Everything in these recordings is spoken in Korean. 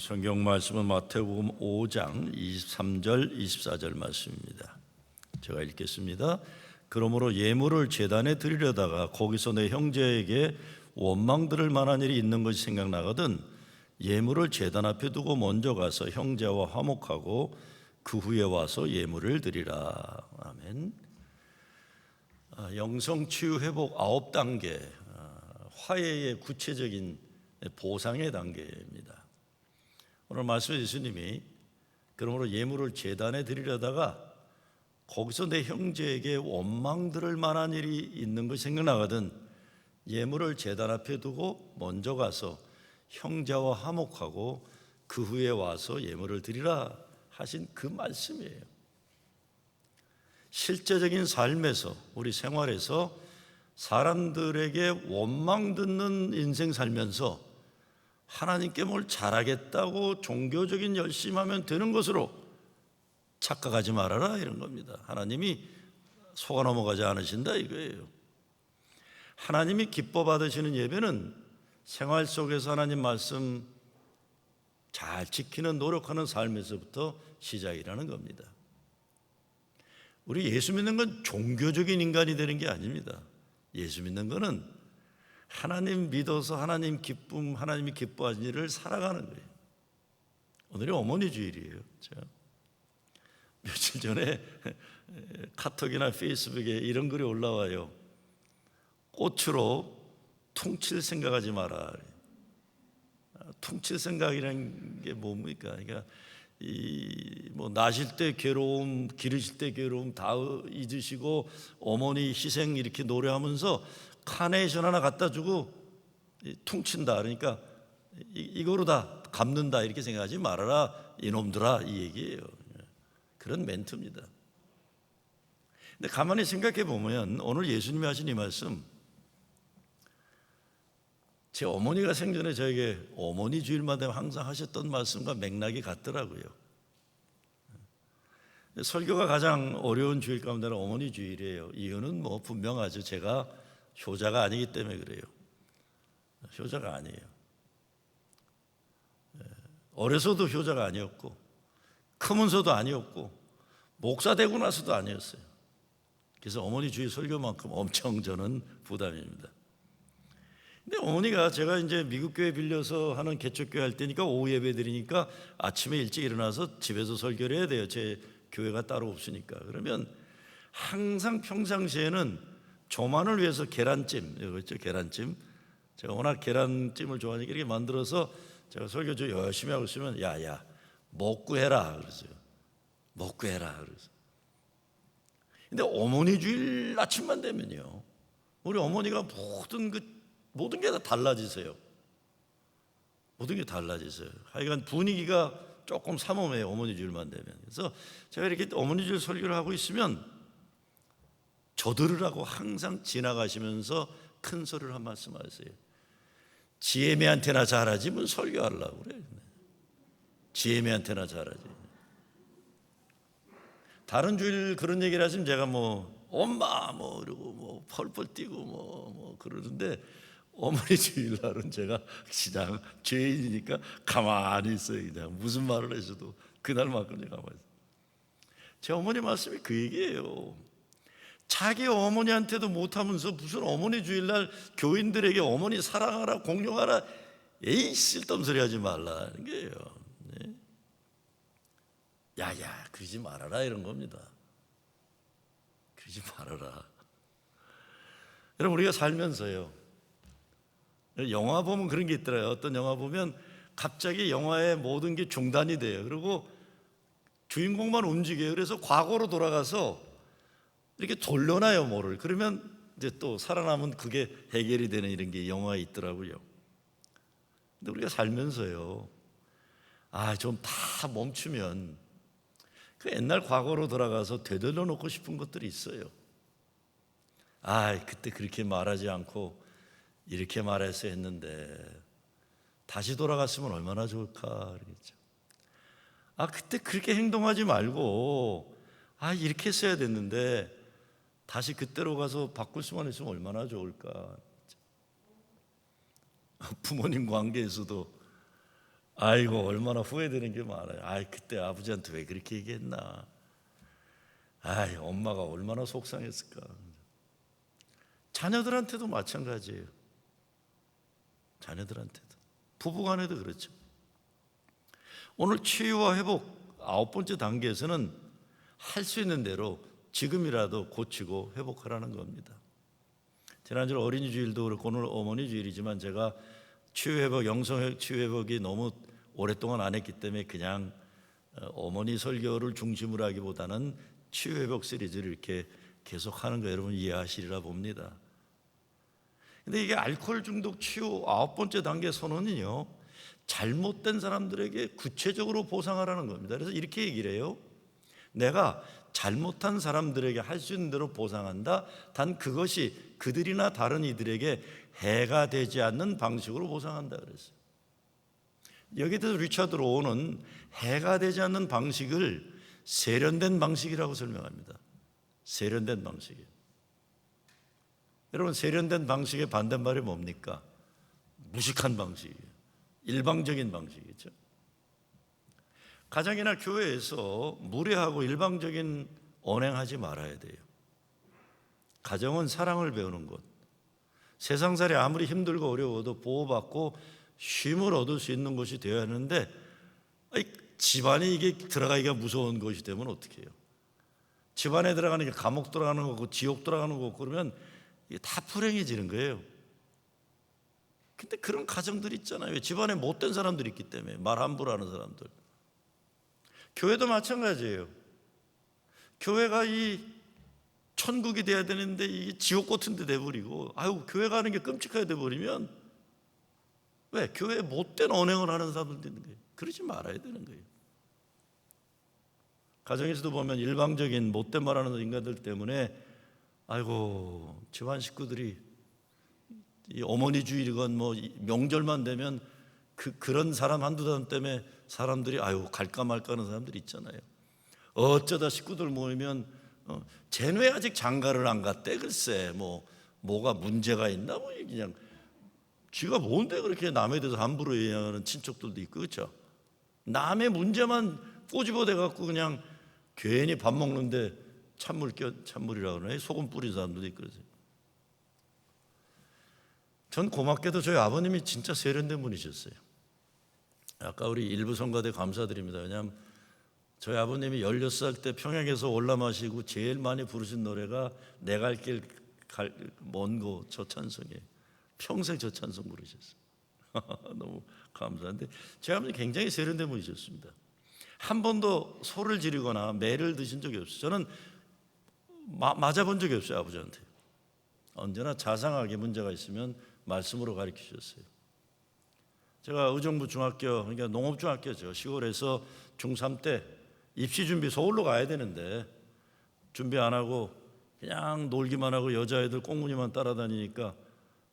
오늘 성경 말씀은 마태복음 5장 23절 24절 말씀입니다. 제가 읽겠습니다. 그러므로 예물을 제단에 드리려다가 거기서 내 형제에게 원망 들을 만한 일이 있는 것이 생각나거든 예물을 제단 앞에 두고 먼저 가서 형제와 화목하고 그 후에 와서 예물을 드리라. 아멘. 영성치유 회복 9단계, 화해의 구체적인 보상의 단계입니다. 오늘 말씀 예수님이 그러므로 예물을 제단에 드리려다가 거기서 내 형제에게 원망 들을 만한 일이 있는 것이 생각나거든 예물을 제단 앞에 두고 먼저 가서 형제와 화목하고 그 후에 와서 예물을 드리라 하신 그 말씀이에요. 실제적인 삶에서 우리 생활에서 사람들에게 원망 듣는 인생 살면서 하나님께 뭘 잘하겠다고 종교적인 열심하면 되는 것으로 착각하지 말아라 이런 겁니다. 하나님이 속아 넘어가지 않으신다 이거예요. 하나님이 기뻐 받으시는 예배는 생활 속에서 하나님 말씀 잘 지키는 노력하는 삶에서부터 시작이라는 겁니다. 우리 예수 믿는 건 종교적인 인간이 되는 게 아닙니다. 예수 믿는 거는 하나님 믿어서 하나님 기쁨, 하나님이 기뻐하신 일을 살아가는 거예요. 오늘이 어머니 주일이에요. 제가 며칠 전에 카톡이나 페이스북에 이런 글이 올라와요. 꽃으로 퉁칠 생각하지 마라. 퉁칠 생각이라는 게 뭡니까? 그러니까 나실 때 괴로움, 기르실 때 괴로움 다 잊으시고 어머니 희생 이렇게 노래하면서 카네이션 하나 갖다 주고 퉁친다. 그러니까 이거로 다 갚는다 이렇게 생각하지 말아라 이놈들아 이 얘기예요. 그런 멘트입니다. 근데 가만히 생각해 보면 오늘 예수님이 하신 이 말씀 제 어머니가 생전에 저에게 어머니 주일마다 항상 하셨던 말씀과 맥락이 같더라고요. 설교가 가장 어려운 주일 가운데는 어머니 주일이에요. 이유는 분명하죠. 제가 효자가 아니기 때문에 그래요. 효자가 아니에요. 어려서도 효자가 아니었고 크면서도 아니었고 목사 되고 나서도 아니었어요. 그래서 어머니 주일 설교만큼 엄청 저는 부담입니다. 근데 어머니가 제가 이제 미국 교회 빌려서 하는 개척교회 할 때니까 오후 예배 드리니까 아침에 일찍 일어나서 집에서 설교를 해야 돼요. 제 교회가 따로 없으니까. 그러면 항상 평상시에는 저만을 위해서 계란찜, 이거 있죠, 계란찜. 제가 워낙 계란찜을 좋아하니까 이렇게 만들어서 제가 설교 좀 열심히 하고 있으면 야야 먹고 해라 그러세요. 먹고 해라 그러세요. 근데 어머니 주일 아침만 되면요, 우리 어머니가 모든 게 다 달라지세요. 모든 게 달라지세요. 하여간 분위기가 조금 삼엄해요. 어머니 주일만 되면. 그래서 제가 이렇게 어머니 주일 설교를 하고 있으면 저들으라고 항상 지나가시면서 큰 소리를 한 말씀 하세요. 지혜매한테나 잘하지 뭘 설교하려고 그래. 지혜매한테나 잘하지. 다른 주일 그런 얘기를 하시면 제가 엄마 그러고 펄펄 뛰고 그러는데 어머니 주일날은 제가 그냥 죄인이니까 가만히 있어요. 그냥 무슨 말을 해줘도 그날만큼 제가 가만히 있어요. 제 어머니 말씀이 그 얘기예요. 자기 어머니한테도 못하면서 무슨 어머니 주일날 교인들에게 어머니 사랑하라 공경하라 에이 쓸데없는 소리 하지 말라는 거예요. 네? 야야 그러지 말아라 이런 겁니다. 그러지 말아라. 여러분 우리가 살면서요, 영화 보면 그런 게 있더라고요. 어떤 영화 보면 갑자기 영화의 모든 게 중단이 돼요. 그리고 주인공만 움직여요. 그래서 과거로 돌아가서 이렇게 돌려놔요, 뭐를. 그러면 이제 또 살아남은 그게 해결이 되는 이런 게 영화에 있더라고요. 근데 우리가 살면서요, 좀 다 멈추면 그 옛날 과거로 돌아가서 되돌려 놓고 싶은 것들이 있어요. 그때 그렇게 말하지 않고 이렇게 말해서 했는데 다시 돌아갔으면 얼마나 좋을까 그러겠죠. 그때 그렇게 행동하지 말고 이렇게 했어야 됐는데 다시 그때로 가서 바꿀 수만 있으면 얼마나 좋을까. 부모님 관계에서도 아이고 얼마나 후회되는 게 많아요. 아이 그때 아버지한테 왜 그렇게 얘기했나. 아이 엄마가 얼마나 속상했을까. 자녀들한테도 마찬가지예요. 자녀들한테도, 부부간에도 그렇죠. 오늘 치유와 회복 9번째 단계에서는 할 수 있는 대로 지금이라도 고치고 회복하라는 겁니다. 지난주 어린이 주일도 그렇고 오늘 어머니 주일이지만 제가 치유회복, 영성 치유회복이 너무 오랫동안 안 했기 때문에 그냥 어머니 설교를 중심으로 하기보다는 치유회복 시리즈를 이렇게 계속하는 거 여러분 이해하시리라 봅니다. 근데 이게 알코올 중독 치유 9번째 단계 선언은요, 잘못된 사람들에게 구체적으로 보상하라는 겁니다. 그래서 이렇게 얘기를 해요. 내가 잘못한 사람들에게 할 수 있는 대로 보상한다. 단 그것이 그들이나 다른 이들에게 해가 되지 않는 방식으로 보상한다 그랬어요. 여기에 대해서 리차드 로우는 해가 되지 않는 방식을 세련된 방식이라고 설명합니다. 세련된 방식이에요. 여러분, 세련된 방식의 반대말이 뭡니까? 무식한 방식이에요. 일방적인 방식이죠. 가정이나 교회에서 무례하고 일방적인 언행하지 말아야 돼요. 가정은 사랑을 배우는 곳, 세상살이 아무리 힘들고 어려워도 보호받고 쉼을 얻을 수 있는 곳이 되어야 하는데, 집안에 이게 들어가기가 무서운 것이 되면 어떻게 해요? 집안에 들어가는 게 감옥 들어가는 거고 지옥 들어가는 거고 그러면 이게 다 불행해지는 거예요. 근데 그런 가정들 있잖아요. 집안에 못된 사람들이 있기 때문에, 말 함부로 하는 사람들. 교회도 마찬가지예요. 교회가 이 천국이 돼야 되는데 이게 지옥 같은 데 돼버리고, 아유 교회 가는 게 끔찍하게 돼버리면, 왜? 교회에 못된 언행을 하는 사람들도 있는 거예요. 그러지 말아야 되는 거예요. 가정에서도 보면 일방적인 못된 말하는 인간들 때문에 아이고 집안 식구들이 이 어머니 주일이건 뭐 명절만 되면 그런 사람 한두 사람 때문에 사람들이 아유 갈까 말까 하는 사람들이 있잖아요. 어쩌다 식구들 모이면 쟤는 왜 아직 장가를 안 갔대? 글쎄 뭐가 문제가 있나? 뭐 그냥 쥐가 뭔데 그렇게 남에 대해서 함부로 얘기하는 친척들도 있고, 그렇죠? 남의 문제만 꼬집어대 갖고 그냥 괜히 밥 먹는데 찬물이라고 그러네. 소금 뿌린 사람들도 있고 그러세요. 전 고맙게도 저희 아버님이 진짜 세련된 분이셨어요. 아까 우리 일부 성가대 감사드립니다. 왜냐하면 저희 아버님이 16살 때 평양에서 올라마시고 제일 많이 부르신 노래가 내 갈 길 먼 곳 저 찬송이에요. 평생 저 찬송 부르셨어요. 너무 감사한데 제 아버님 굉장히 세련된 분이셨습니다. 한 번도 소를 지르거나 매를 드신 적이 없어요. 저는 맞아본 적이 없어요. 아버지한테 언제나 자상하게 문제가 있으면 말씀으로 가르치셨어요. 제가 의정부 중학교, 그러니까 농업중학교죠, 시골에서 중3 때 입시 준비 서울로 가야 되는데 준비 안 하고 그냥 놀기만 하고 여자애들 꽁무니만 따라다니니까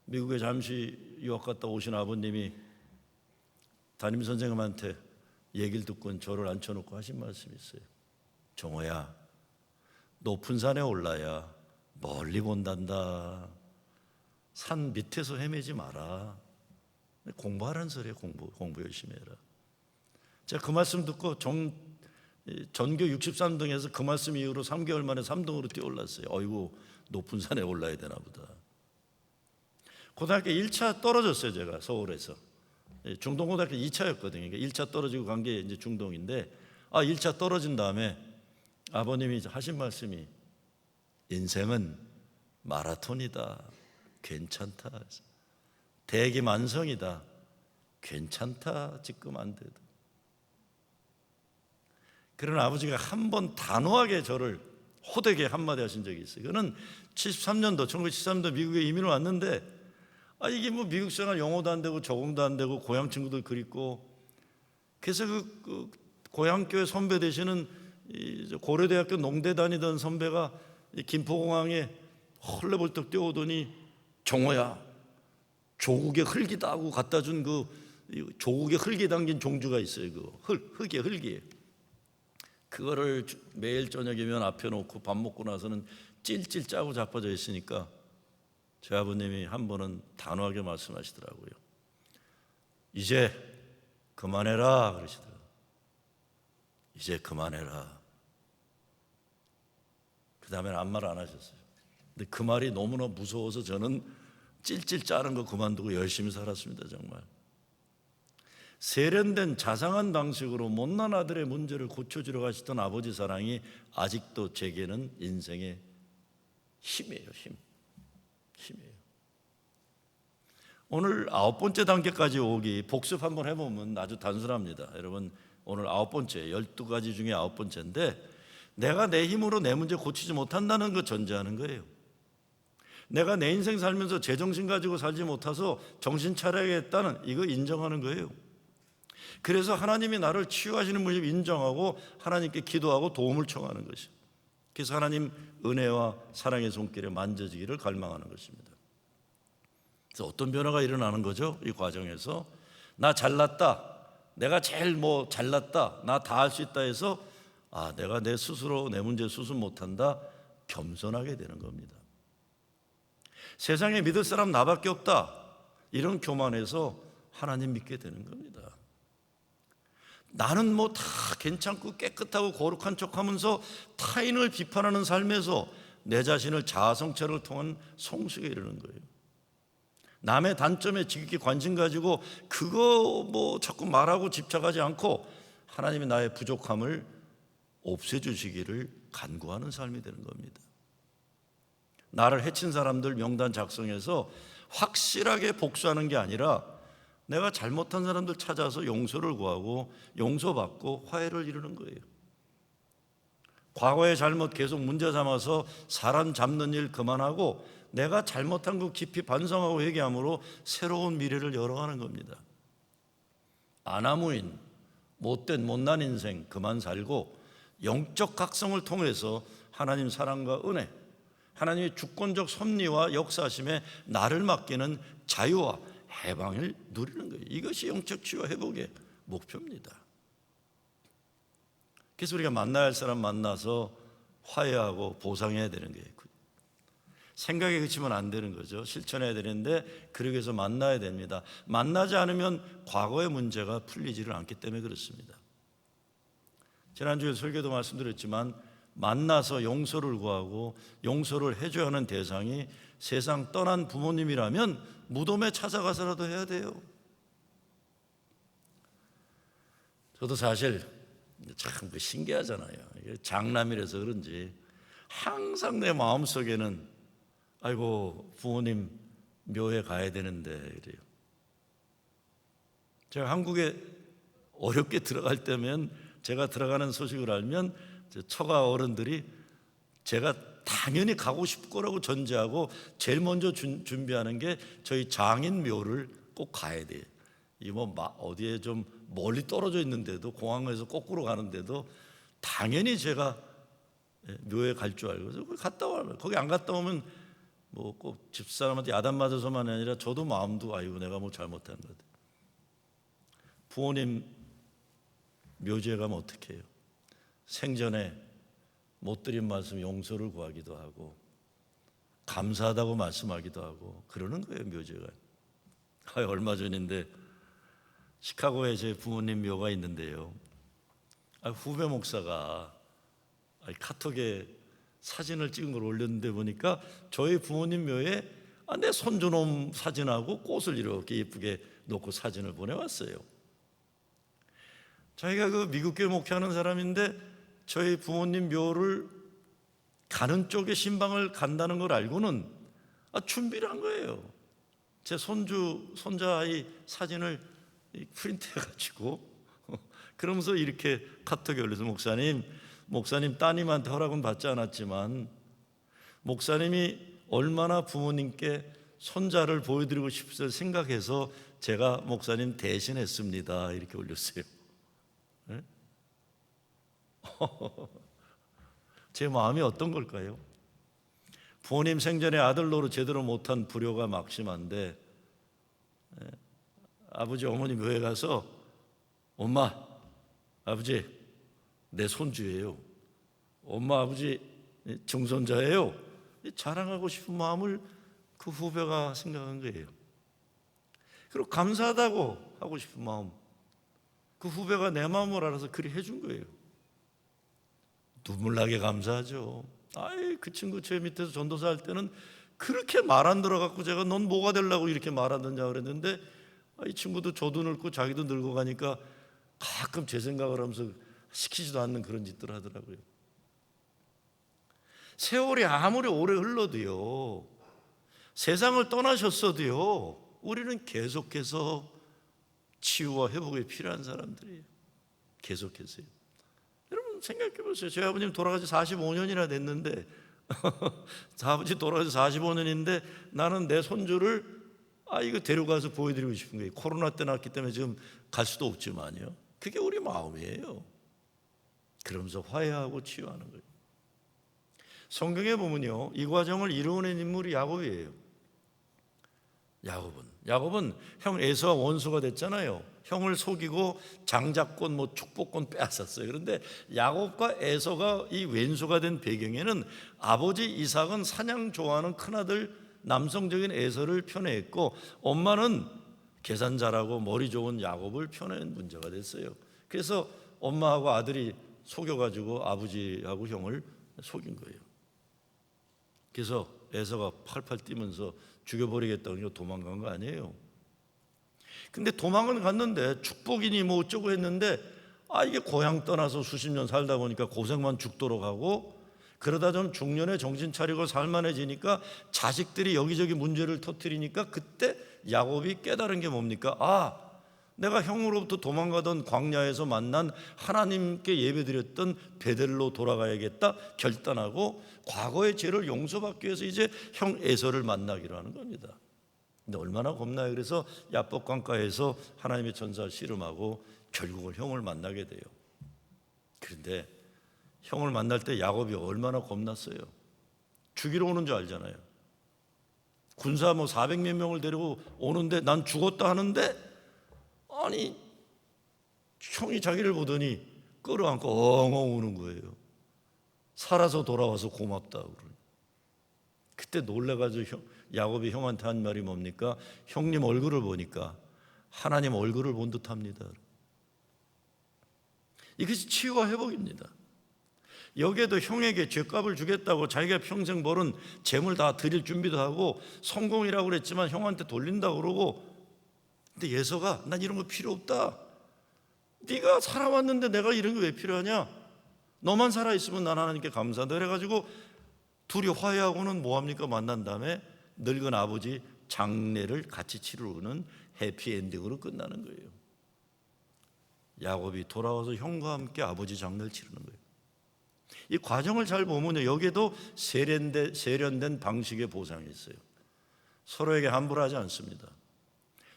미국에 잠시 유학 갔다 오신 아버님이 담임선생님한테 얘기를 듣고 저를 앉혀놓고 하신 말씀이 있어요. 정호야, 높은 산에 올라야 멀리 본단다. 산 밑에서 헤매지 마라. 공부하라는 소리예요. 공부 열심히 해라. 제가 그 말씀 듣고 전교 63등에서 그 말씀 이후로 3개월 만에 3등으로 뛰어올랐어요. 어이구, 높은 산에 올라야 되나 보다. 고등학교 1차 떨어졌어요. 제가 서울에서. 중동고등학교 2차였거든요. 그러니까 1차 떨어지고 간 게 이제 중동인데, 1차 떨어진 다음에 아버님이 하신 말씀이 인생은 마라톤이다. 괜찮다. 대기만성이다. 괜찮다. 지금 안 돼도. 그런 아버지가 한 번 단호하게 저를 호되게 한마디 하신 적이 있어요. 그는 1973년도 미국에 이민을 왔는데 이게 뭐 미국 생활 영어도 안 되고 적응도 안 되고 고향 친구들 그립고, 그래서 그 고향교회 선배 되시는 고려대학교 농대 다니던 선배가 김포공항에 헐레벌떡 뛰어오더니 정호야, 조국의 흙이다 하고 갖다 준 그 조국의 흙이 담긴 종주가 있어요. 그 흙이에요. 그거를 매일 저녁이면 앞에 놓고 밥 먹고 나서는 찔찔 짜고 자빠져 있으니까 제 아버님이 한 번은 단호하게 말씀하시더라고요. 이제 그만해라 그러시더라고요. 이제 그만해라. 그 다음에는 아무 말 안 하셨어요. 근데 그 말이 너무나 무서워서 저는 찔찔 짜는 거 그만두고 열심히 살았습니다. 정말 세련된 자상한 방식으로 못난 아들의 문제를 고쳐주려 하시던 아버지 사랑이 아직도 제게는 인생의 힘이에요. 힘이에요. 오늘 9번째 단계까지 오기 복습 한번 해보면 아주 단순합니다. 여러분, 오늘 9번째, 12가지 중에 9번째인데 내가 내 힘으로 내 문제 고치지 못한다는 거 전제하는 거예요. 내가 내 인생 살면서 제정신 가지고 살지 못해서 정신 차려야겠다는 이거 인정하는 거예요. 그래서 하나님이 나를 치유하시는 분을 인정하고 하나님께 기도하고 도움을 청하는 것이에요. 그래서 하나님 은혜와 사랑의 손길에 만져지기를 갈망하는 것입니다. 그래서 어떤 변화가 일어나는 거죠? 이 과정에서 나 잘났다, 내가 제일 잘났다, 나 다 할 수 있다 해서 내가 내 스스로 내 문제 수습 못한다, 겸손하게 되는 겁니다. 세상에 믿을 사람 나밖에 없다, 이런 교만에서 하나님 믿게 되는 겁니다. 나는 다 괜찮고 깨끗하고 거룩한 척하면서 타인을 비판하는 삶에서 내 자신을 자아성찰을 통한 성숙에 이르는 거예요. 남의 단점에 지극히 관심 가지고 그거 자꾸 말하고 집착하지 않고 하나님이 나의 부족함을 없애주시기를 간구하는 삶이 되는 겁니다. 나를 해친 사람들 명단 작성해서 확실하게 복수하는 게 아니라 내가 잘못한 사람들 찾아서 용서를 구하고 용서받고 화해를 이루는 거예요. 과거의 잘못 계속 문제 삼아서 사람 잡는 일 그만하고 내가 잘못한 거 깊이 반성하고 회개함으로 새로운 미래를 열어가는 겁니다. 아나무인, 못된 못난 인생 그만 살고 영적 각성을 통해서 하나님 사랑과 은혜, 하나님의 주권적 섭리와 역사하심에 나를 맡기는 자유와 해방을 누리는 거예요. 이것이 영적 치유와 회복의 목표입니다. 그래서 우리가 만나야 할 사람 만나서 화해하고 보상해야 되는 거예요. 생각에 그치면 안 되는 거죠. 실천해야 되는데 그러기 위해서 만나야 됩니다. 만나지 않으면 과거의 문제가 풀리지를 않기 때문에 그렇습니다. 지난주에 설교도 말씀드렸지만 만나서 용서를 구하고 용서를 해줘야 하는 대상이 세상 떠난 부모님이라면 무덤에 찾아가서라도 해야 돼요. 저도 사실 참 신기하잖아요. 장남이라서 그런지 항상 내 마음속에는 아이고 부모님 묘에 가야 되는데 이래요. 제가 한국에 어렵게 들어갈 때면 제가 들어가는 소식을 알면 처가 어른들이 제가 당연히 가고 싶을 거라고 전제하고 제일 먼저 준비하는 게 저희 장인 묘를 꼭 가야 돼요. 이 어디에 좀 멀리 떨어져 있는데도 공항에서 거꾸로 가는데도 당연히 제가 묘에 갈 줄 알고 그래서 갔다 와요. 거기 안 갔다 오면 꼭 집사람한테 야단 맞아서만 아니라 저도 마음도 아이고 내가 잘못한 것 같아요. 부모님 묘지에 가면 어떻게 해요? 생전에 못 드린 말씀 용서를 구하기도 하고 감사하다고 말씀하기도 하고 그러는 거예요. 묘지에 가요. 얼마 전인데 시카고에 제 부모님 묘가 있는데요. 후배 목사가 카톡에 사진을 찍은 걸 올렸는데 보니까 저희 부모님 묘에 내 손주놈 사진하고 꽃을 이렇게 예쁘게 놓고 사진을 보내왔어요. 자기가 그 미국교회 목회하는 사람인데 저희 부모님 묘를 가는 쪽에 신방을 간다는 걸 알고는 준비를 한 거예요. 제 손자의 사진을 프린트해가지고 그러면서 이렇게 카톡에 올려서 목사님 따님한테 허락은 받지 않았지만 목사님이 얼마나 부모님께 손자를 보여드리고 싶을 생각해서 제가 목사님 대신했습니다. 이렇게 올렸어요. 네? 제 마음이 어떤 걸까요? 부모님 생전에 아들 노릇 제대로 못한 불효가 막심한데 아버지 어머니 묘에 가서 엄마 아버지 내 손주예요. 엄마 아버지 증손자예요. 자랑하고 싶은 마음을 그 후배가 생각한 거예요. 그리고 감사하다고 하고 싶은 마음. 그 후배가 내 마음을 알아서 그리 해준 거예요. 눈물 나게 감사하죠. 그 친구 제 밑에서 전도사 할 때는 그렇게 말 안 들어갖고 제가 넌 뭐가 되려고 이렇게 말하느냐 그랬는데, 이 친구도 저도 늙고 자기도 늙어가니까 가끔 제 생각을 하면서 시키지도 않는 그런 짓들 하더라고요. 세월이 아무리 오래 흘러도요, 세상을 떠나셨어도요, 우리는 계속해서 치유와 회복이 필요한 사람들이에요. 계속해서요. 여러분 생각해 보세요. 저희 아버님 돌아가지 45년이나 됐는데 아버지 돌아가지 45년인데 나는 내 손주를 이거 데려가서 보여드리고 싶은 거예요. 코로나 때 났기 때문에 지금 갈 수도 없지만요. 그게 우리 마음이에요. 그러면서 화해하고 치유하는 거예요. 성경에 보면요, 이 과정을 이루어낸 인물이 야곱이에요. 야곱은 형 에서와 원수가 됐잖아요. 형을 속이고 장자권, 축복권 빼앗았어요. 그런데 야곱과 에서가 이 왼수가 된 배경에는 아버지 이삭은 사냥 좋아하는 큰아들 남성적인 에서를 편애했고, 엄마는 계산 잘하고 머리 좋은 야곱을 편애한 문제가 됐어요. 그래서 엄마하고 아들이 속여가지고 아버지하고 형을 속인 거예요. 그래서 에서가 팔팔 뛰면서 죽여버리겠다고 도망간 거 아니에요. 근데 도망은 갔는데 축복이니 뭐 어쩌고 했는데 이게 고향 떠나서 수십 년 살다 보니까 고생만 죽도록 하고, 그러다 좀 중년에 정신 차리고 살만해지니까 자식들이 여기저기 문제를 터뜨리니까 그때 야곱이 깨달은 게 뭡니까? 내가 형으로부터 도망가던 광야에서 만난 하나님께 예배드렸던 베델로 돌아가야겠다 결단하고 과거의 죄를 용서받기 위해서 이제 형 에서를 만나기로 하는 겁니다. 근데 얼마나 겁나요? 그래서 야복 강가에서 하나님의 천사를 씨름하고 결국은 형을 만나게 돼요. 그런데 형을 만날 때 야곱이 얼마나 겁났어요. 죽이러 오는 줄 알잖아요. 군사 400몇 명을 데리고 오는데 난 죽었다 하는데, 형이 자기를 보더니 끌어안고 엉엉 우는 거예요. 살아서 돌아와서 고맙다고. 그때 놀래가지고 야곱이 형한테 한 말이 뭡니까? 형님 얼굴을 보니까 하나님 얼굴을 본 듯합니다. 이것이 치유와 회복입니다. 여기에도 형에게 죗값을 주겠다고 자기가 평생 벌은 재물 다 드릴 준비도 하고 성공이라고 그랬지만 형한테 돌린다고 그러고, 근데 예서가 난 이런 거 필요 없다. 네가 살아왔는데 내가 이런 게 왜 필요하냐? 너만 살아있으면 난 하나님께 감사한다. 그래가지고 둘이 화해하고는 뭐합니까? 만난 다음에 늙은 아버지 장례를 같이 치르는 해피엔딩으로 끝나는 거예요. 야곱이 돌아와서 형과 함께 아버지 장례를 치르는 거예요. 이 과정을 잘 보면요, 여기에도 세련된 방식의 보상이 있어요. 서로에게 함부로 하지 않습니다.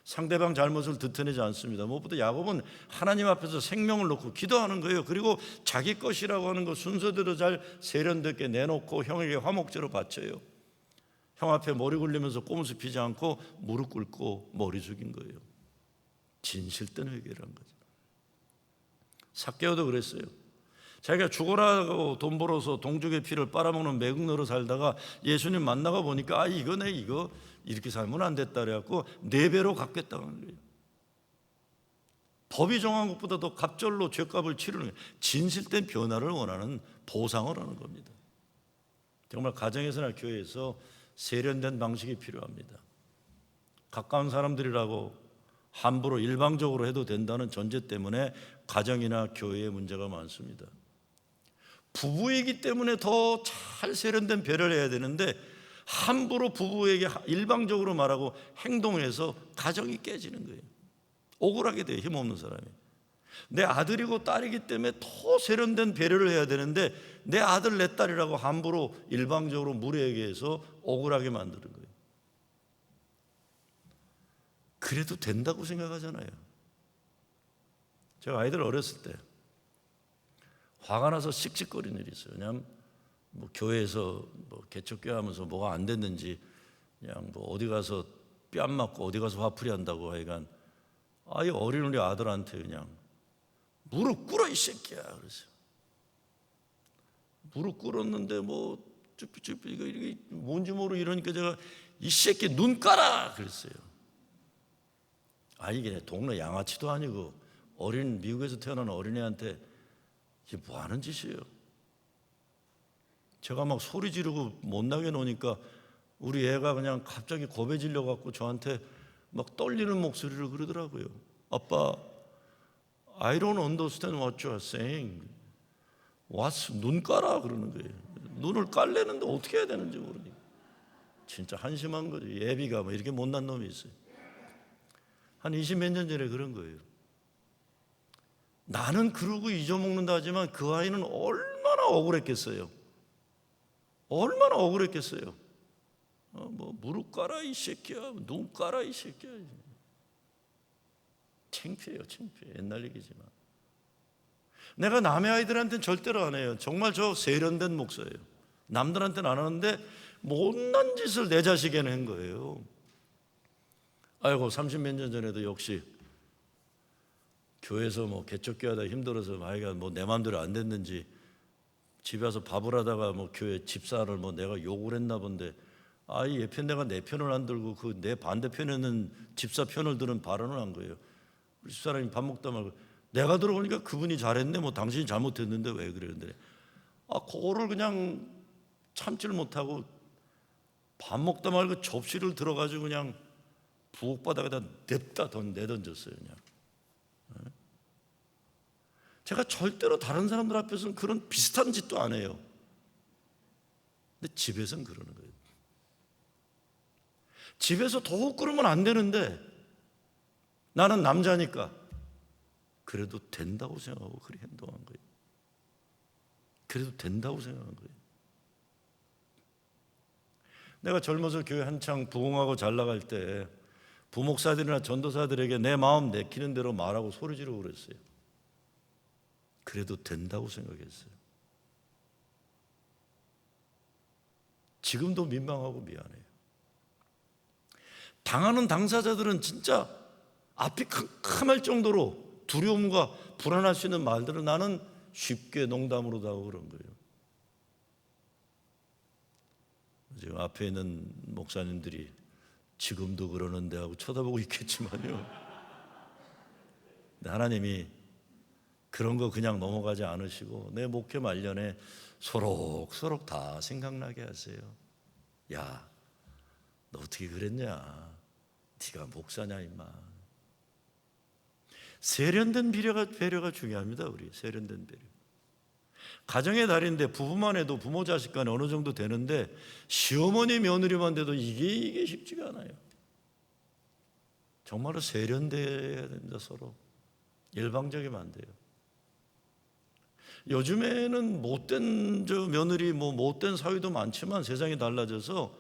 상대방 잘못을 드러내지 않습니다. 무엇보다 야곱은 하나님 앞에서 생명을 놓고 기도하는 거예요. 그리고 자기 것이라고 하는 거 순서대로 잘 세련되게 내놓고 형에게 화목제로 바쳐요. 형 앞에 머리 굴리면서 꼼수 피지 않고 무릎 꿇고 머리 숙인 거예요. 진실된 회개를 한 거죠. 삭개오도 그랬어요. 자기가 죽어라고 돈 벌어서 동족의 피를 빨아먹는 매국노로 살다가 예수님 만나가 보니까 이거 이렇게 살면 안 됐다 그래갖고 4배로 갚겠다고 하는 거예요. 법이 정한 것보다 더 갑절로 죗값을 치르는 거예요. 진실된 변화를 원하는 보상을 하는 겁니다. 정말 가정에서나 교회에서 세련된 방식이 필요합니다. 가까운 사람들이라고 함부로 일방적으로 해도 된다는 전제 때문에 가정이나 교회에 문제가 많습니다. 부부이기 때문에 더 잘 세련된 배려를 해야 되는데 함부로 부부에게 일방적으로 말하고 행동해서 가정이 깨지는 거예요. 억울하게 돼요. 힘없는 사람이. 내 아들이고 딸이기 때문에 더 세련된 배려를 해야 되는데 내 아들 내 딸이라고 함부로 일방적으로 무례하게 해서 억울하게 만드는 거예요. 그래도 된다고 생각하잖아요. 제가 아이들 어렸을 때 화가 나서 씩씩거리는 일이 있어요. 그냥 교회에서 개척교회 하면서 뭐가 안 됐는지 그냥 어디 가서 뺨 맞고 어디 가서 화풀이 한다고 하여간 이 어린 우리 아들한테 그냥 무릎 꿇어 이 새끼야 그랬어요. 무릎 꿇었는데 쭈삐쭈삐 이게 뭔지 모르고 이러니까 제가 이 새끼 눈 깔아 그랬어요. 이게 동네 양아치도 아니고 미국에서 태어난 어린애한테 이게 뭐 하는 짓이에요? 제가 막 소리 지르고 못나게 노니까 우리 애가 그냥 갑자기 겁에 질려갖고 저한테 막 떨리는 목소리를 그러더라고요. 아빠, I don't understand what you are saying. 눈 깔아 그러는 거예요. 눈을 깔래는데 어떻게 해야 되는지 모르니까. 진짜 한심한 거죠. 예비가 뭐 이렇게 못난 놈이 있어요. 한 20몇 년 전에 그런 거예요. 나는 그러고 잊어먹는다 하지만 그 아이는 얼마나 억울했겠어요. 얼마나 억울했겠어요. 뭐 무릎 깔아 이 새끼야, 눈 깔아 이 새끼야. 창피해요, 창피해. 옛날 얘기지만. 내가 남의 아이들한테는 절대로 안 해요. 정말 저 세련된 목사예요. 남들한테는 안 하는데 못난 짓을 내 자식에는 한 거예요. 아이고 30몇 년 전에도 역시 교회에서 뭐 개척교회하다 힘들어서 아이가 뭐 내 마음대로 안 됐는지 집에 와서 밥을 하다가 뭐 교회 집사를 뭐 내가 욕을 했나 본데 아이 얘편 내가 내 편을 안 들고 그 내 반대편에는 집사 편을 드는 발언을 한 거예요. 우리 집사람이 밥 먹다 말고 내가 들어보니까 그분이 잘했네 뭐 당신이 잘못했는데 왜 그러는데 그거를 그냥 참지를 못하고 밥 먹다 말고 접시를 들어가지고 그냥 부엌바닥에다 냅다 내던졌어요. 그냥. 제가 절대로 다른 사람들 앞에서는 그런 비슷한 짓도 안 해요. 근데 집에서는 그러는 거예요. 집에서 더욱 그러면 안 되는데 나는 남자니까 그래도 된다고 생각하고 그렇게 행동한 거예요. 그래도 된다고 생각한 거예요. 내가 젊어서 교회 한창 부흥하고 잘 나갈 때 부목사들이나 전도사들에게 내 마음 내키는 대로 말하고 소리 지르고 그랬어요. 그래도 된다고 생각했어요. 지금도 민망하고 미안해요. 당하는 당사자들은 진짜 앞이 캄캄할 정도로 두려움과 불안할 수 있는 말들을 나는 쉽게 농담으로도 하고 그런 거예요. 지금 앞에 있는 목사님들이 지금도 그러는데 하고 쳐다보고 있겠지만요. 하나님이 그런 거 그냥 넘어가지 않으시고 내 목회 말년에 소록소록 다 생각나게 하세요. 야, 너 어떻게 그랬냐? 네가 목사냐 임마. 세련된 배려가 중요합니다. 우리 세련된 배려. 가정의 달인데 부부만 해도 부모 자식 간에 어느 정도 되는데 시어머니 며느리만 돼도 이게 쉽지가 않아요. 정말로 세련돼야 됩니다. 서로 일방적이면 안 돼요. 요즘에는 못된 며느리 못된 사위도 많지만 세상이 달라져서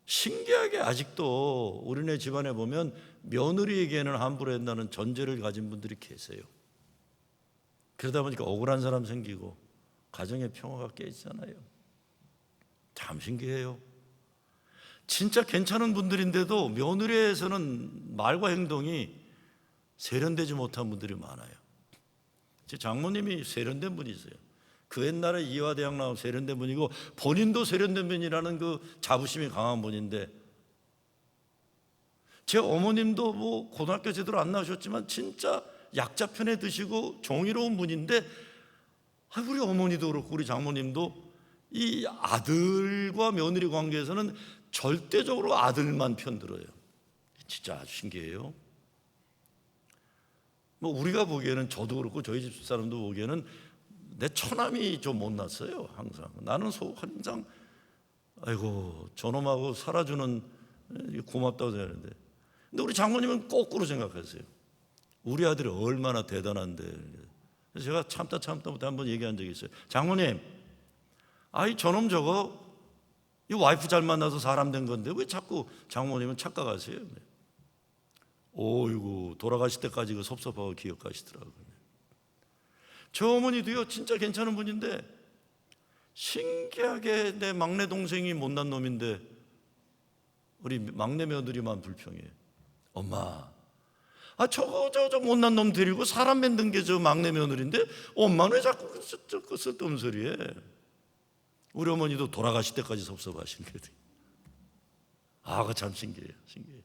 신기하게 아직도 우리네 집안에 보면 며느리에게는 함부로 한다는 전제를 가진 분들이 계세요. 그러다 보니까 억울한 사람 생기고 가정의 평화가 깨지잖아요. 참 신기해요. 진짜 괜찮은 분들인데도 며느리에서는 말과 행동이 세련되지 못한 분들이 많아요. 제 장모님이 세련된 분이세요. 그 옛날에 이화대학 나온 세련된 분이고 본인도 세련된 분이라는 그 자부심이 강한 분인데 제 어머님도 뭐 고등학교 제대로 안 나오셨지만 진짜 약자 편에 드시고 정의로운 분인데 우리 어머니도 그렇고 우리 장모님도 이 아들과 며느리 관계에서는 절대적으로 아들만 편들어요. 진짜 아주 신기해요. 뭐 우리가 보기에는 저도 그렇고 저희 집 사람도 보기에는 내 처남이 좀 못났어요. 항상 나는 항상 아이고 저놈하고 살아주는 고맙다고 생각하는데 근데 우리 장모님은 거꾸로 생각하세요. 우리 아들이 얼마나 대단한데. 그래서 제가 참다 못해 한번 얘기한 적이 있어요. 장모님, 아이 저놈 저거 이 와이프 잘 만나서 사람 된 건데 왜 자꾸 장모님은 착각하세요? 어이구 돌아가실 때까지 그 섭섭하고 기억하시더라고요. 저 어머니도요 진짜 괜찮은 분인데 신기하게 내 막내 동생이 못난 놈인데 우리 막내 며느리만 불평해요. 엄마, 저거 못난 놈 데리고 사람 만든 게 저 막내 며느리인데 엄마는 왜 자꾸 그 쓸데없는 소리해? 우리 어머니도 돌아가실 때까지 섭섭하신 거예요. 그거 참 신기해요. 신기해요.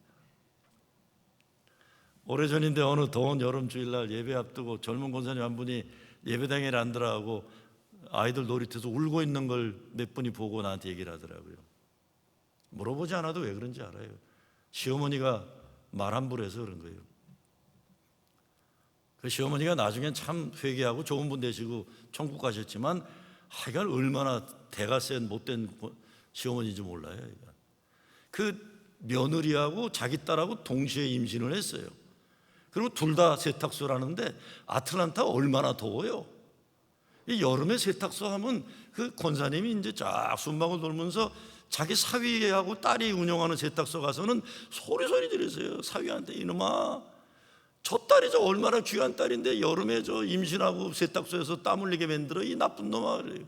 오래전인데 어느 더운 여름 주일날 예배 앞두고 젊은 권사님 한 분이 예배당에 앉으라고 아이들 놀이터에서 울고 있는 걸 몇 분이 보고 나한테 얘기를 하더라고요. 물어보지 않아도 왜 그런지 알아요. 시어머니가 말 함부로 해서 그런 거예요. 그 시어머니가 나중엔 참 회개하고 좋은 분 되시고 천국 가셨지만 하여간 얼마나 대가 센 못된 시어머니인지 몰라요. 그 며느리하고 자기 딸하고 동시에 임신을 했어요. 그리고 둘 다 세탁소를 하는데 아틀란타 얼마나 더워요. 이 여름에 세탁소 하면 그 권사님이 이제 쫙 순방을 돌면서 자기 사위하고 딸이 운영하는 세탁소 가서는 소리 지르세요. 사위한테 이놈아, 저 딸이 저 얼마나 귀한 딸인데 여름에 저 임신하고 세탁소에서 땀 흘리게 만들어 이 나쁜 놈아 그래요.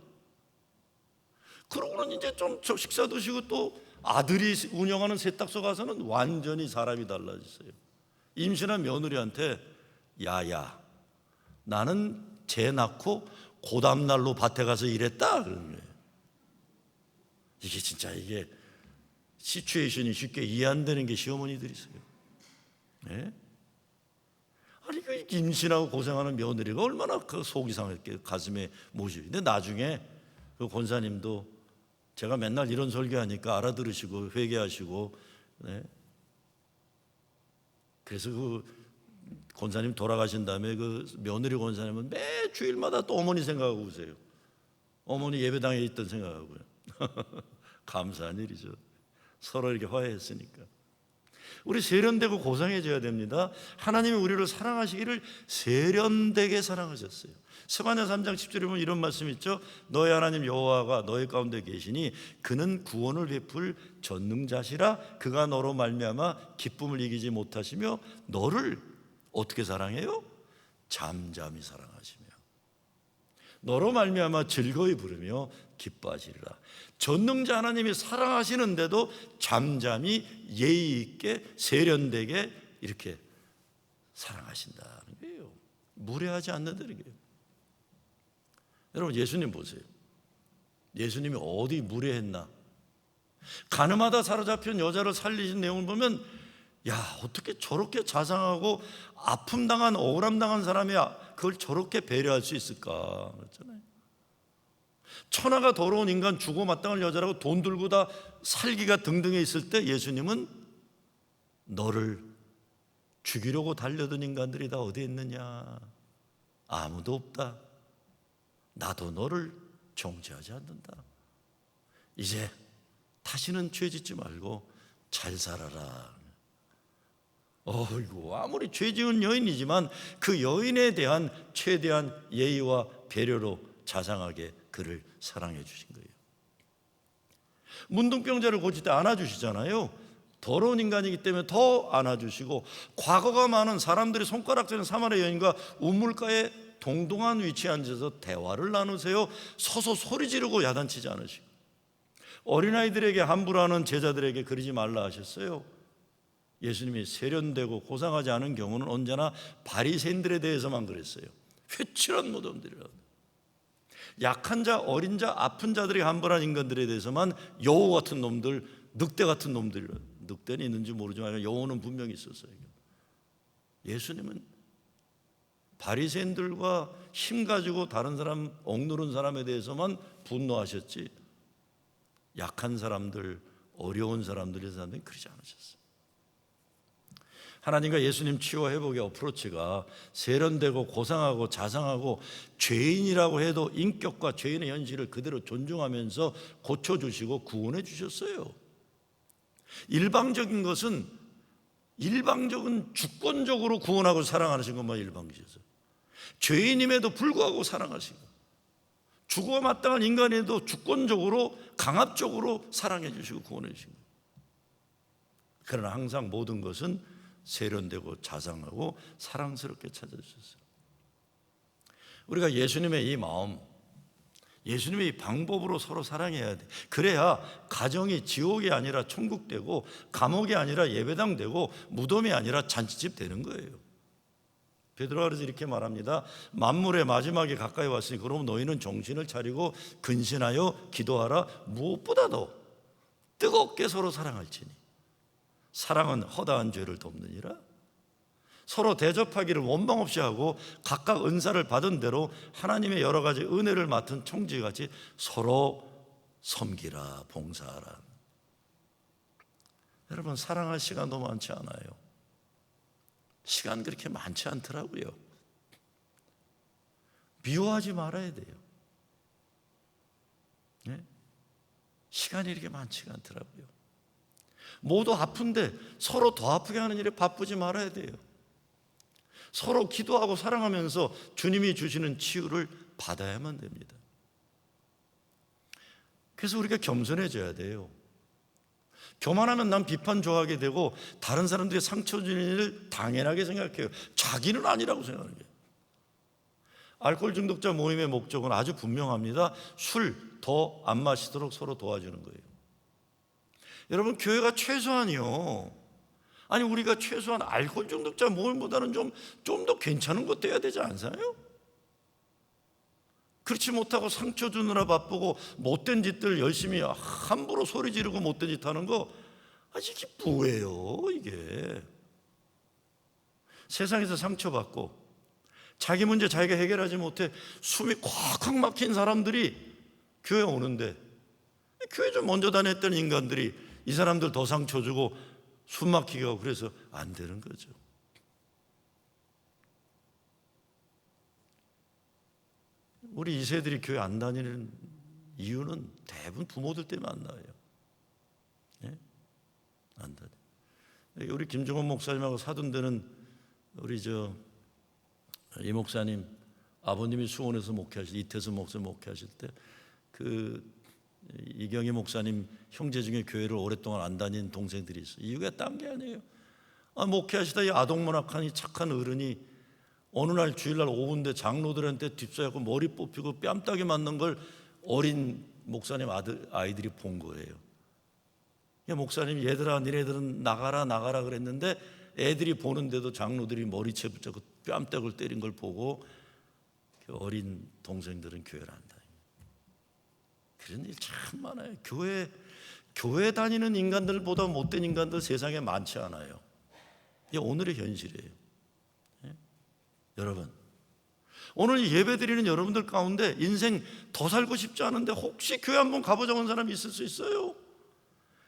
그러고는 이제 좀 식사 드시고 또 아들이 운영하는 세탁소 가서는 완전히 사람이 달라졌어요. 임신한 며느리한테 야야 나는 쟤 낳고 그 다음날로 밭에 가서 일했다 그러는 거예요. 이게 진짜 이게 시츄에이션이 쉽게 이해 안 되는 게 시어머니들이세요. 네? 아니 그 임신하고 고생하는 며느리가 얼마나 그 속이 상했게 가슴에 못이. 근데 나중에 그 권사님도 제가 맨날 이런 설교하니까 알아들으시고 회개하시고, 네? 그래서 그 권사님 돌아가신 다음에 그 며느리 권사님은 매 주일마다 또 어머니 생각하고 오세요. 어머니 예배당에 있던 생각하고요. 감사한 일이죠. 서로 이렇게 화해했으니까. 우리 세련되고 고상해져야 됩니다. 하나님이 우리를 사랑하시기를 세련되게 사랑하셨어요. 스가랴 3장 10절에 보면 이런 말씀이 있죠. 너의 하나님 여호와가 너희 가운데 계시니 그는 구원을 베풀 전능자시라. 그가 너로 말미암아 기쁨을 이기지 못하시며 너를 어떻게 사랑해요? 잠잠히 사랑하시며 너로 말미암아 즐거이 부르며 기뻐하시리라. 전능자 하나님이 사랑하시는데도 잠잠히 예의 있게 세련되게 이렇게 사랑하신다는 거예요. 무례하지 않는다는 거예요. 여러분 예수님 보세요. 예수님이 어디 무례했나? 가늠하다 사로잡힌 여자를 살리신 내용을 보면 야 어떻게 저렇게 자상하고 아픔 당한 억울함 당한 사람이 그걸 저렇게 배려할 수 있을까 그랬잖아요. 천하가 더러운 인간 주고 마땅할 여자라고 돈 들고 다 살기가 등등해 있을 때 예수님은 너를 죽이려고 달려든 인간들이 다 어디 있느냐? 아무도 없다. 나도 너를 정죄하지 않는다. 이제 다시는 죄 짓지 말고 잘 살아라. 어이구 아무리 죄 지은 여인이지만 그 여인에 대한 최대한 예의와 배려로 자상하게 그를 사랑해 주신 거예요. 문둥병자를 고칠 때 안아주시잖아요. 더러운 인간이기 때문에 더 안아주시고 과거가 많은 사람들이 손가락질하는 사마리아 여인과 우물가에 동동한 위치에 앉아서 대화를 나누세요. 서서 소리 지르고 야단치지 않으시고 어린아이들에게 함부로 하는 제자들에게 그러지 말라 하셨어요. 예수님이 세련되고 고상하지 않은 경우는 언제나 바리새인들에 대해서만 그랬어요. 회칠한 무덤들이라. 약한 자, 어린 자, 아픈 자들이 함부로한 인간들에 대해서만 여우 같은 놈들, 늑대 같은 놈들이라. 늑대는 있는지 모르지만 여우는 분명히 있었어요. 예수님은 바리새인들과 힘 가지고 다른 사람 억누른 사람에 대해서만 분노하셨지 약한 사람들, 어려운 사람들에 대해서는 그러지 않으셨어요. 하나님과 예수님 치유와 회복의 어프로치가 세련되고 고상하고 자상하고 죄인이라고 해도 인격과 죄인의 현실을 그대로 존중하면서 고쳐주시고 구원해 주셨어요. 일방적인 것은 일방적인 주권적으로 구원하고 사랑하시는 것만 일방적이었어요. 죄인임에도 불구하고 사랑하시고 죽어야 마땅한 인간에도 주권적으로 강압적으로 사랑해 주시고 구원해 주신 거예요. 그러나 항상 모든 것은 세련되고 자상하고 사랑스럽게 찾아주셨어요. 우리가 예수님의 이 마음, 예수님의 이 방법으로 서로 사랑해야 돼. 그래야 가정이 지옥이 아니라 천국 되고 감옥이 아니라 예배당 되고 무덤이 아니라 잔치집 되는 거예요. 베드로가 그래서 이렇게 말합니다. 만물의 마지막에 가까이 왔으니 그러면 너희는 정신을 차리고 근신하여 기도하라. 무엇보다도 뜨겁게 서로 사랑할지니 사랑은 허다한 죄를 덮느니라. 서로 대접하기를 원망 없이 하고 각각 은사를 받은 대로 하나님의 여러 가지 은혜를 맡은 청지같이 서로 섬기라, 봉사하라. 여러분, 사랑할 시간도 많지 않아요. 시간 그렇게 많지 않더라고요. 미워하지 말아야 돼요. 네? 시간이 이렇게 많지가 않더라고요. 모두 아픈데 서로 더 아프게 하는 일에 바쁘지 말아야 돼요. 서로 기도하고 사랑하면서 주님이 주시는 치유를 받아야만 됩니다. 그래서 우리가 겸손해져야 돼요. 교만하면 난 비판 좋아하게 되고 다른 사람들이 상처 주는 일을 당연하게 생각해요. 자기는 아니라고 생각하는 거예요. 알코올 중독자 모임의 목적은 아주 분명합니다. 술 더 안 마시도록 서로 도와주는 거예요. 여러분, 교회가 최소한이요, 아니 우리가 최소한 알코올 중독자 모임보다는 좀 더 괜찮은 것도 해야 되지 않아요? 그렇지 못하고 상처 주느라 바쁘고 못된 짓들 열심히 함부로 소리 지르고 못된 짓 하는 거, 이게 뭐예요 이게? 세상에서 상처받고 자기 문제 자기가 해결하지 못해 숨이 콱콱 막힌 사람들이 교회 오는데, 교회 좀 먼저 다녔던 인간들이 이 사람들 더 상처 주고 숨 막히게 하고 그래서 안 되는 거죠. 우리 2세들이 교회 안 다니는 이유는 대부분 부모들 때문에 안 나와요. 네? 안 다녀. 우리 김종원 목사님하고 사돈되는 우리 이 목사님 아버님이 수원에서 목회하실, 이태수 목사님 목회하실 때 이경희 목사님 형제 중에 교회를 오랫동안 안 다닌 동생들이 있어요. 이유가 딴 게 아니에요. 목회하시다 이 아동문학한 이 착한 어른이 어느 날 주일날 오후인데 장로들한테 뒷사하고 머리 뽑히고 뺨따기 맞는 걸 어린 목사님 아이들이 본 거예요. 목사님이 얘들아 니네들은 나가라 그랬는데 애들이 보는데도 장로들이 머리채 붙잡고 뺨따구를 때린 걸 보고 어린 동생들은 교회를 안 다녀요. 그런 일 참 많아요. 교회 다니는 인간들보다 못된 인간들 세상에 많지 않아요. 이게 오늘의 현실이에요. 여러분, 오늘 예배 드리는 여러분들 가운데 인생 더 살고 싶지 않은데 혹시 교회 한번 가보자고 하는 사람이 있을 수 있어요.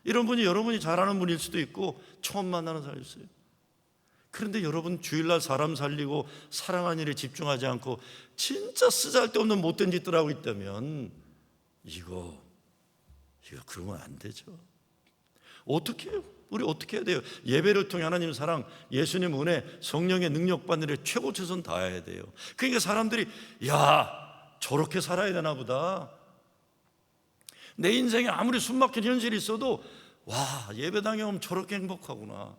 이런 분이 여러분이 잘 아는 분일 수도 있고 처음 만나는 사람일 수도 있어요. 그런데 여러분 주일날 사람 살리고 사랑하는 일에 집중하지 않고 진짜 쓰잘데없는 못된 짓들 하고 있다면 이거 그러면 안 되죠. 어떻게 해요? 우리 어떻게 해야 돼요? 예배를 통해 하나님 사랑, 예수님 은혜, 성령의 능력 받는 데 최고 최선 다해야 돼요. 그러니까 사람들이 저렇게 살아야 되나 보다. 내 인생에 아무리 숨막힌 현실이 있어도 예배당에 오면 저렇게 행복하구나.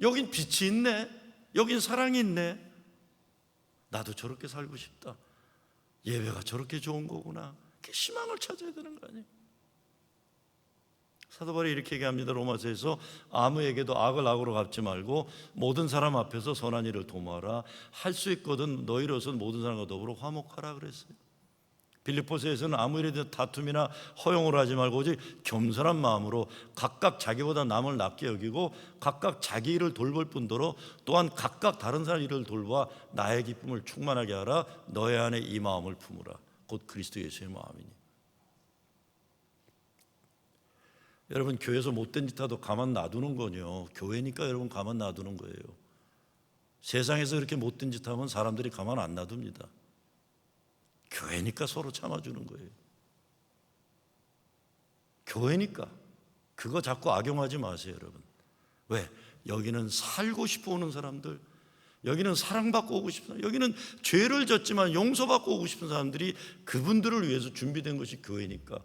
여긴 빛이 있네. 여긴 사랑이 있네. 나도 저렇게 살고 싶다. 예배가 저렇게 좋은 거구나. 희망을 찾아야 되는 거 아니에요? 사도 바울이 이렇게 얘기합니다. 로마서에서 아무에게도 악을 악으로 갚지 말고 모든 사람 앞에서 선한 일을 도모하라. 할 수 있거든 너희로서는 모든 사람과 더불어 화목하라 그랬어요. 빌립보서에서는 아무 일에든 다툼이나 허용을 하지 말고 오직 겸손한 마음으로 각각 자기보다 남을 낮게 여기고 각각 자기 일을 돌볼 뿐더러 또한 각각 다른 사람 일을 돌봐 나의 기쁨을 충만하게 하라. 너의 안에 이 마음을 품으라. 곧 그리스도 예수의 마음이니. 여러분, 교회에서 못된 짓 하도 가만 놔두는 거요. 교회니까 여러분 가만 놔두는 거예요. 세상에서 그렇게 못된 짓 하면 사람들이 가만 안 놔둡니다. 교회니까 서로 참아주는 거예요. 교회니까. 그거 자꾸 악용하지 마세요, 여러분. 왜? 여기는 살고 싶어 오는 사람들, 여기는 사랑받고 오고 싶은 사람, 여기는 죄를 졌지만 용서받고 오고 싶은 사람들이 그분들을 위해서 준비된 것이 교회니까.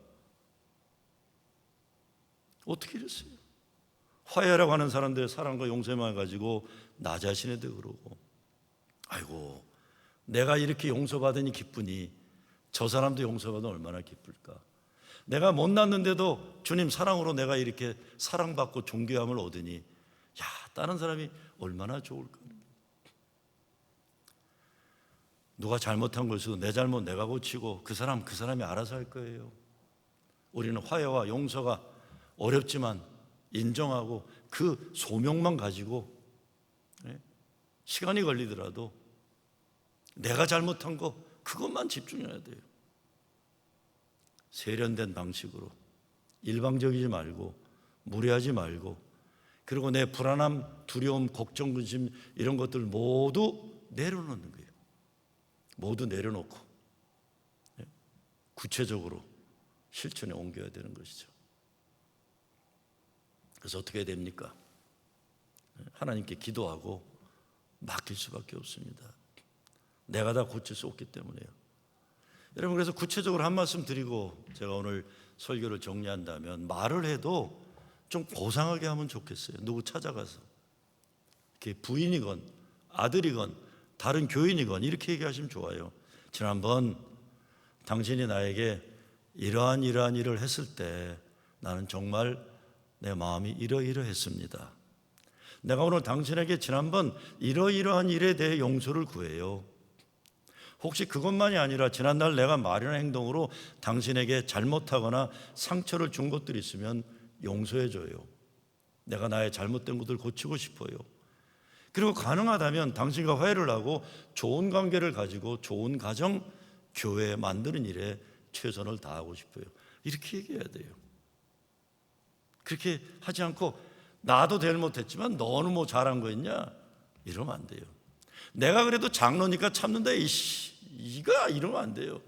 어떻게 이랬어요? 화해하라고 하는 사람들의 사랑과 용서만 가지고 나 자신에도 그러고, 아이고 내가 이렇게 용서받으니 기쁘니 저 사람도 용서받으면 얼마나 기쁠까. 내가 못났는데도 주님 사랑으로 내가 이렇게 사랑받고 존귀함을 얻으니 다른 사람이 얼마나 좋을까. 누가 잘못한 걸 수도 내 잘못 내가 고치고 그 사람이 알아서 할 거예요. 우리는 화해와 용서가 어렵지만 인정하고 그 소명만 가지고 시간이 걸리더라도 내가 잘못한 거 그것만 집중해야 돼요. 세련된 방식으로, 일방적이지 말고, 무례하지 말고, 그리고 내 불안함, 두려움, 걱정, 근심 이런 것들 모두 내려놓는 거예요. 모두 내려놓고 구체적으로 실천에 옮겨야 되는 것이죠. 그래서 어떻게 해야 됩니까? 하나님께 기도하고 맡길 수밖에 없습니다. 내가 다 고칠 수 없기 때문에요. 여러분, 그래서 구체적으로 한 말씀 드리고 제가 오늘 설교를 정리한다면, 말을 해도 좀 고상하게 하면 좋겠어요. 누구 찾아가서 이렇게 부인이건 아들이건 다른 교인이건 이렇게 얘기하시면 좋아요. 지난번 당신이 나에게 이러한 일을 했을 때 나는 정말 내 마음이 이러이러했습니다. 내가 오늘 당신에게 지난번 이러이러한 일에 대해 용서를 구해요. 혹시 그것만이 아니라 지난날 내가 말이나 행동으로 당신에게 잘못하거나 상처를 준 것들이 있으면 용서해줘요. 내가 나의 잘못된 것들 고치고 싶어요. 그리고 가능하다면 당신과 화해를 하고 좋은 관계를 가지고 좋은 가정, 교회 만드는 일에 최선을 다하고 싶어요. 이렇게 얘기해야 돼요. 그렇게 하지 않고 나도 잘못했지만 너는 뭐 잘한 거 있냐? 이러면 안 돼요. 내가 그래도 장로니까 참는다. 이거 이러면 안 돼요.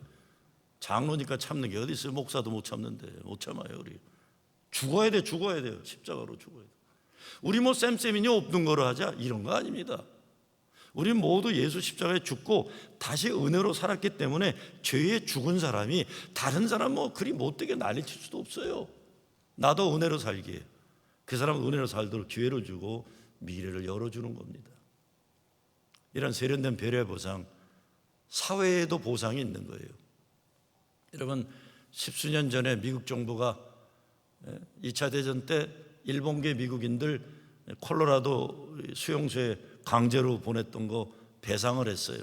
장로니까 참는 게 어디 있어요? 목사도 못 참는데. 못 참아요. 우리 죽어야 돼요. 십자가로 죽어야 돼. 우리 뭐 쌤쌤이니 없는 거로 하자, 이런 거 아닙니다. 우리 모두 예수 십자가에 죽고 다시 은혜로 살았기 때문에 죄에 죽은 사람이 다른 사람 뭐 그리 못되게 난리칠 수도 없어요. 나도 은혜로 살기에 그 사람은 은혜로 살도록 기회를 주고 미래를 열어주는 겁니다. 이런 세련된 배려의 보상, 사회에도 보상이 있는 거예요. 여러분, 십수년 전에 미국 정부가 2차 대전 때 일본계 미국인들 콜로라도 수용소에 강제로 보냈던 거 배상을 했어요.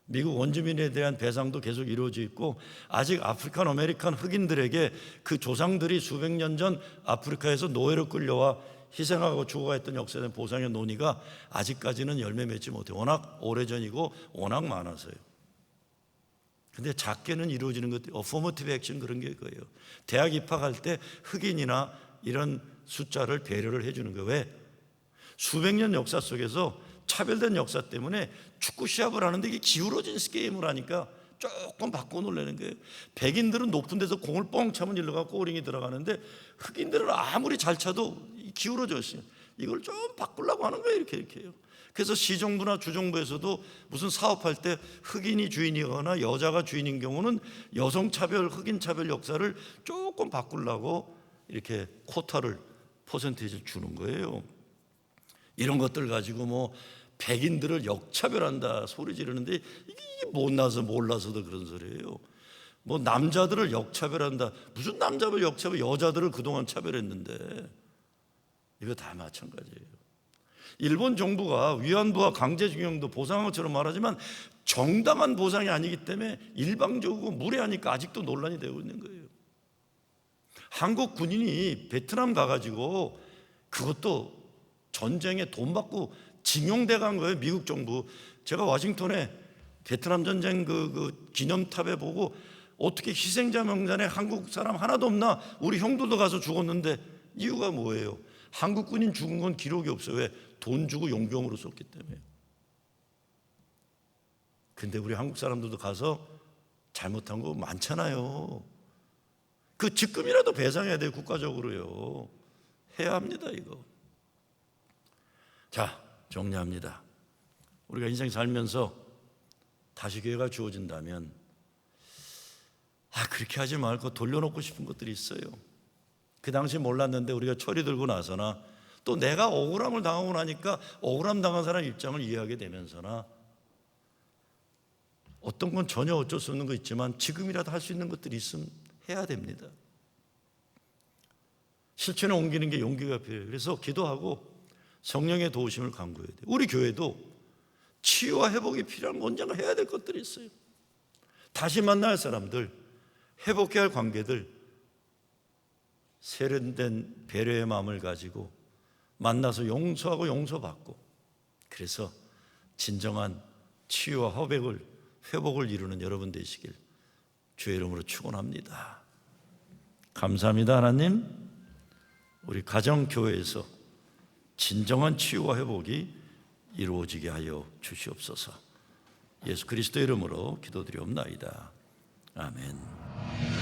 미국 원주민에 대한 배상도 계속 이루어져 있고, 아직 아프리칸 아메리칸 흑인들에게 그 조상들이 수백 년 전 아프리카에서 노예로 끌려와 희생하고 죽어갔던 역사에 대한 보상의 논의가 아직까지는 열매 맺지 못해요. 워낙 오래전이고 워낙 많아서요. 근데 작게는 이루어지는 것들이 어포머티브 액션 그런 게 그거예요. 대학 입학할 때 흑인이나 이런 숫자를 배려를 해주는 거예요. 왜? 수백 년 역사 속에서 차별된 역사 때문에 축구 시합을 하는데 이게 기울어진 게임을 하니까 조금 바꿔 놓으려는 거예요. 백인들은 높은 데서 공을 뻥 차면 일러가고 골링이 들어가는데 흑인들은 아무리 잘 차도 기울어져 있어요. 이걸 좀 바꾸려고 하는 거예요. 이렇게 해요. 그래서 시정부나 주정부에서도 무슨 사업할 때 흑인이 주인이거나 여자가 주인인 경우는 여성 차별, 흑인 차별 역사를 조금 바꾸려고 이렇게 쿼타를 퍼센테이지를 주는 거예요. 이런 것들 가지고 뭐 백인들을 역차별한다 소리 지르는데 이게 몰라서도 그런 소리예요. 뭐 남자들을 역차별한다. 무슨 남자를 역차별, 여자들을 그동안 차별했는데. 이거 다 마찬가지예요. 일본 정부가 위안부와 강제징용도 보상한 것처럼 말하지만 정당한 보상이 아니기 때문에 일방적이고 무례하니까 아직도 논란이 되고 있는 거예요. 한국 군인이 베트남 가가지고 그것도 전쟁에 돈 받고 징용돼 간 거예요. 미국 정부. 제가 워싱턴에 베트남 전쟁 그 기념탑에 보고 어떻게 희생자 명단에 한국 사람 하나도 없나? 우리 형들도 가서 죽었는데 이유가 뭐예요? 한국 군인 죽은 건 기록이 없어요. 왜? 돈 주고 용병으로 썼기 때문에. 근데 우리 한국 사람들도 가서 잘못한 거 많잖아요. 그 직급이라도 배상해야 돼요. 국가적으로요. 해야 합니다. 이거. 자, 정리합니다. 우리가 인생 살면서 다시 기회가 주어진다면 그렇게 하지 말고 돌려놓고 싶은 것들이 있어요. 그 당시 몰랐는데 우리가 철이 들고 나서나 또 내가 억울함을 당하고 나니까 억울함 당한 사람 입장을 이해하게 되면서나 어떤 건 전혀 어쩔 수 없는 거 있지만 지금이라도 할 수 있는 것들이 있으면 해야 됩니다. 실천에 옮기는 게 용기가 필요해요. 그래서 기도하고 성령의 도우심을 간구해야 돼요. 우리 교회도 치유와 회복이 필요한 언젠가 해야 될 것들이 있어요. 다시 만날 사람들, 회복해야 할 관계들, 세련된 배려의 마음을 가지고 만나서 용서하고 용서받고 그래서 진정한 치유와 회복을 이루는 여러분 되시길 주의 이름으로 축원합니다. 감사합니다. 하나님, 우리 가정교회에서 진정한 치유와 회복이 이루어지게 하여 주시옵소서. 예수 그리스도 이름으로 기도드리옵나이다. 아멘.